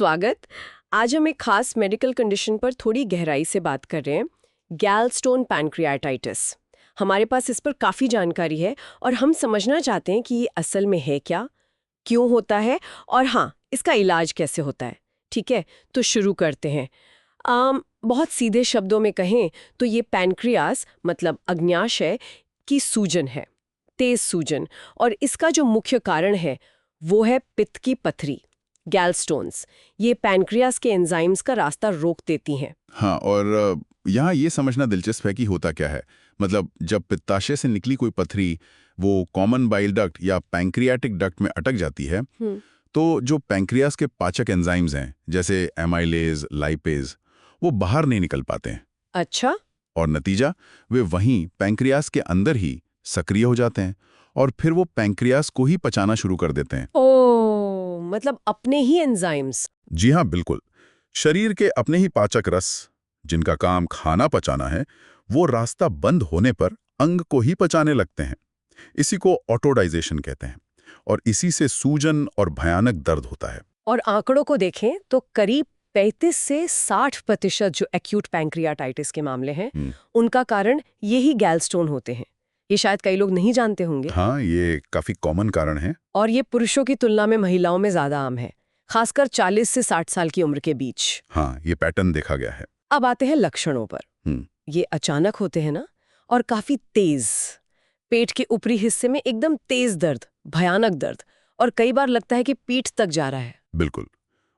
स्वागत। आज हम एक खास मेडिकल कंडीशन पर थोड़ी गहराई से बात कर रहे हैं, गैलस्टोन पैनक्रियाटाइटिस। हमारे पास इस पर काफ़ी जानकारी है और हम समझना चाहते हैं कि ये असल में है क्या, क्यों होता है और हाँ, इसका इलाज कैसे होता है। ठीक है, तो शुरू करते हैं। बहुत सीधे शब्दों में कहें तो ये पैनक्रियास मतलब अग्न्याशय की सूजन है, तेज सूजन, और इसका जो मुख्य कारण है वो है पित्त की पथरी, गैलस्टोन्स। ये पैनक्रियास के एंजाइम्स का रास्ता रोक देती हैं। हाँ, और यहाँ ये समझना दिलचस्प है कि होता क्या है। मतलब जब पित्ताशय से निकली कोई पथरी वो कॉमन बाइल डक्ट या पैंक्रियाटिक डक्ट में अटक जाती है, तो जो पैंक्रियास के पाचक एंजाइम्स हैं जैसे एमाइलेज, लाइपेज, वो बाहर नहीं निकल पाते हैं। अच्छा। और नतीजा, वे वहीं पैंक्रियास के अंदर ही सक्रिय हो जाते हैं और फिर वो पैंक्रियास को ही पचाना शुरू कर देते हैं। ओ, मतलब अपने ही एंजाइम्स। जी हाँ, बिल्कुल। शरीर के अपने ही पाचक रस, जिनका काम खाना पचाना है, वो रास्ता बंद होने पर अंग को ही पचाने लगते हैं। इसी को ऑटोडाइजेशन कहते हैं और इसी से सूजन और भयानक दर्द होता है। और आंकड़ों को देखें तो करीब 35 से 60% जो एक्यूट पैंक्रियाटाइटिस के मामले हैं, उनका कारण यही गैलस्टोन होते हैं। ये शायद कई लोग नहीं जानते होंगे। हाँ, ये काफी कॉमन कारण है। और ये पुरुषों की तुलना में महिलाओं में ज्यादा आम है, खासकर 40 से 60 साल की उम्र के बीच। हाँ, ये पैटर्न देखा गया है। अब आते हैं लक्षणों पर। ये अचानक होते हैं ना, और काफी तेज। पेट के ऊपरी हिस्से में एकदम तेज दर्द, भयानक दर्द, और कई बार लगता है कि पीठ तक जा रहा है। बिल्कुल,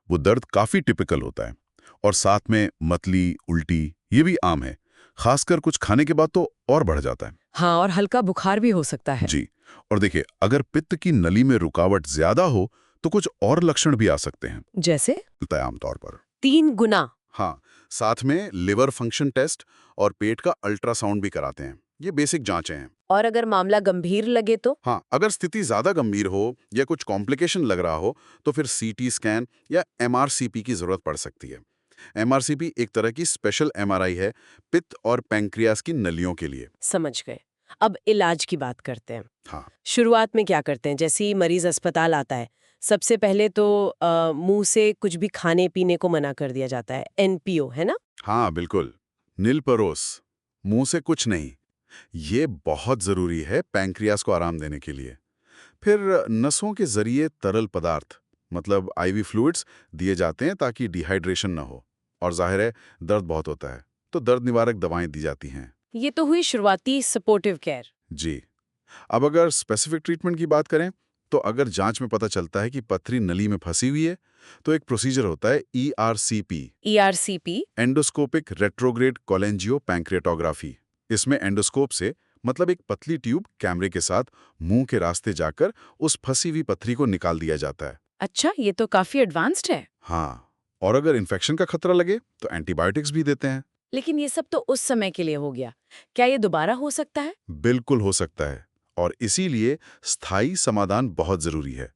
वो दर्द काफी टिपिकल होता है और साथ में मतली, उल्टी, ये भी आम है। खासकर कुछ खाने के बाद तो और बढ़ जाता है। हाँ, और हल्का बुखार भी हो सकता है। जी, और देखिए, अगर पित्त की नली में रुकावट ज्यादा हो तो कुछ और लक्षण भी आ सकते हैं। जैसे आमतौर पर 3 गुना। हाँ, साथ में लिवर फंक्शन टेस्ट और पेट का अल्ट्रासाउंड भी कराते हैं। ये बेसिक जांचें हैं। और अगर मामला गंभीर लगे तो? हाँ, अगर स्थिति ज्यादा गंभीर हो या कुछ कॉम्प्लिकेशन लग रहा हो तो फिर सीटी स्कैन या एमआरसीपी की जरूरत पड़ सकती है। एमआरसीपी एक तरह की स्पेशल एमआरआई है पित्त और पैंक्रियास की नलियों के लिए। समझ गए। अब इलाज की बात करते हैं। हाँ, शुरुआत में क्या करते हैं? जैसे ही मरीज अस्पताल आता है, सबसे पहले तो मुंह से कुछ भी खाने पीने को मना कर दिया जाता है, एनपीओ, है ना? हाँ, बिल्कुल। नील परोस, मुंह से कुछ नहीं। ये बहुत जरूरी है पैंक्रियास को आराम देने के लिए। फिर नसों के जरिए तरल पदार्थ मतलब आईवी फ्लूइड्स दिए जाते हैं ताकि डिहाइड्रेशन न हो। और जाहिर है, दर्द बहुत होता है तो दर्द निवारक दवाएं दी जाती हैं। ये तो हुई शुरुआती सपोर्टिव केयर। जी, अब अगर स्पेसिफिक ट्रीटमेंट की बात करें तो अगर जांच में पता चलता है कि पथरी नली में फंसी हुई है तो एक प्रोसीजर होता है ERCP, ERCP? Endoscopic retrograde cholangiopancreatography. इसमें एंडोस्कोप से मतलब एक पतली ट्यूब कैमरे के साथ मुंह के रास्ते जाकर उस फंसी हुई पथरी को निकाल दिया जाता है। अच्छा, ये तो काफी एडवांस्ड है। हाँ, और अगर इन्फेक्शन का खतरा लगे तो एंटीबायोटिक्स भी देते हैं। लेकिन ये सब तो उस समय के लिए हो गया। क्या ये दोबारा हो सकता है? बिल्कुल हो सकता है, और इसीलिए स्थायी समाधान बहुत जरूरी है।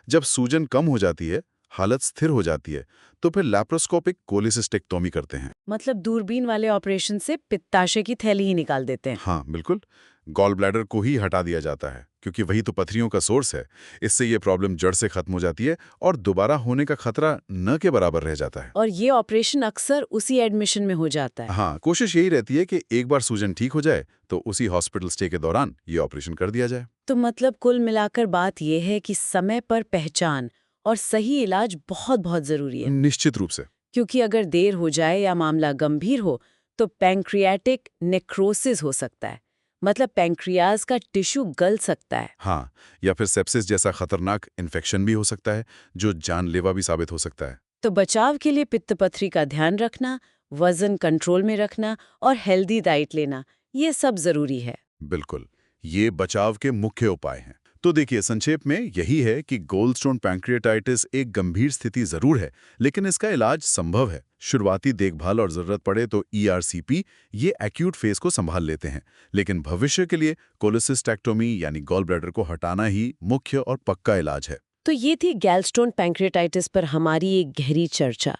जब सूजन कम हो जाती है, हालत स्थिर हो जाती है, तो फिर लैप्रोस्कोपिक कोलिसिस्टेक्टोमी करते हैं। मतलब दूरबीन वाले ऑपरेशन से पित्ताशय की थैली ही निकाल देते हैं। हाँ, बिल्कुल। गॉल ब्लैडर को ही हटा दिया जाता है क्योंकि वही तो पथरियों का सोर्स है। इससे ये प्रॉब्लम जड़ से खत्म हो जाती है और दोबारा होने का खतरा न के बराबर रह जाता है। और ये ऑपरेशन अक्सर उसी एडमिशन में हो जाता है। हाँ, कोशिश यही रहती है कि एक बार सूजन ठीक हो जाए तो उसी हॉस्पिटल स्टे के दौरान ये ऑपरेशन कर दिया जाए। तो मतलब कुल मिलाकर बात यह है कि समय पर पहचान और सही इलाज बहुत बहुत जरूरी है। निश्चित रूप से। क्योंकि अगर देर हो जाए या मामला गंभीर हो तो पैंक्रियाटिक नेक्रोसिस हो सकता है। मतलब पैंक्रियाज का टिश्यू गल सकता है। हाँ, या फिर सेप्सिस जैसा खतरनाक इन्फेक्शन भी हो सकता है जो जानलेवा भी साबित हो सकता है। तो बचाव के लिए पित्त पथरी का ध्यान रखना, वजन कंट्रोल में रखना और हेल्दी डाइट लेना, ये सब जरूरी है। बिल्कुल, ये बचाव के मुख्य उपाय हैं। तो देखिए, संक्षेप में यही है कि गोल्डस्टोन पैंक्रियाटाइटिस एक गंभीर स्थिति जरूर है, लेकिन इसका इलाज संभव है। शुरुआती देखभाल और जरूरत पड़े तो ईआरसीपी ये एक्यूट फेज को संभाल लेते हैं, लेकिन भविष्य के लिए कोलिसिस्टेक्टोमी यानी गॉल ब्लैडर को हटाना ही मुख्य और पक्का इलाज है। तो ये थी गैलस्टोन पैंक्रियाटाइटिस पर हमारी एक गहरी चर्चा।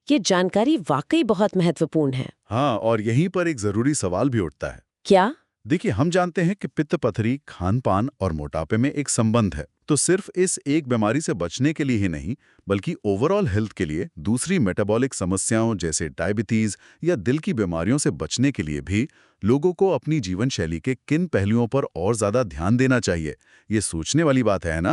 ये जानकारी वाकई बहुत महत्वपूर्ण है। हाँ, और यहीं पर एक जरूरी सवाल भी उठता है। क्या? देखिए, हम जानते हैं कि पित्त पथरी, खान पान और मोटापे में एक संबंध है। तो सिर्फ इस एक बीमारी से बचने के लिए ही नहीं, बल्कि ओवरऑल हेल्थ के लिए दूसरी मेटाबॉलिक समस्याओं जैसे डायबिटीज या दिल की बीमारियों से बचने के लिए भी लोगों को अपनी जीवन शैली के किन पहलुओं पर और ज्यादा ध्यान देना चाहिए, ये सोचने वाली बात है ना।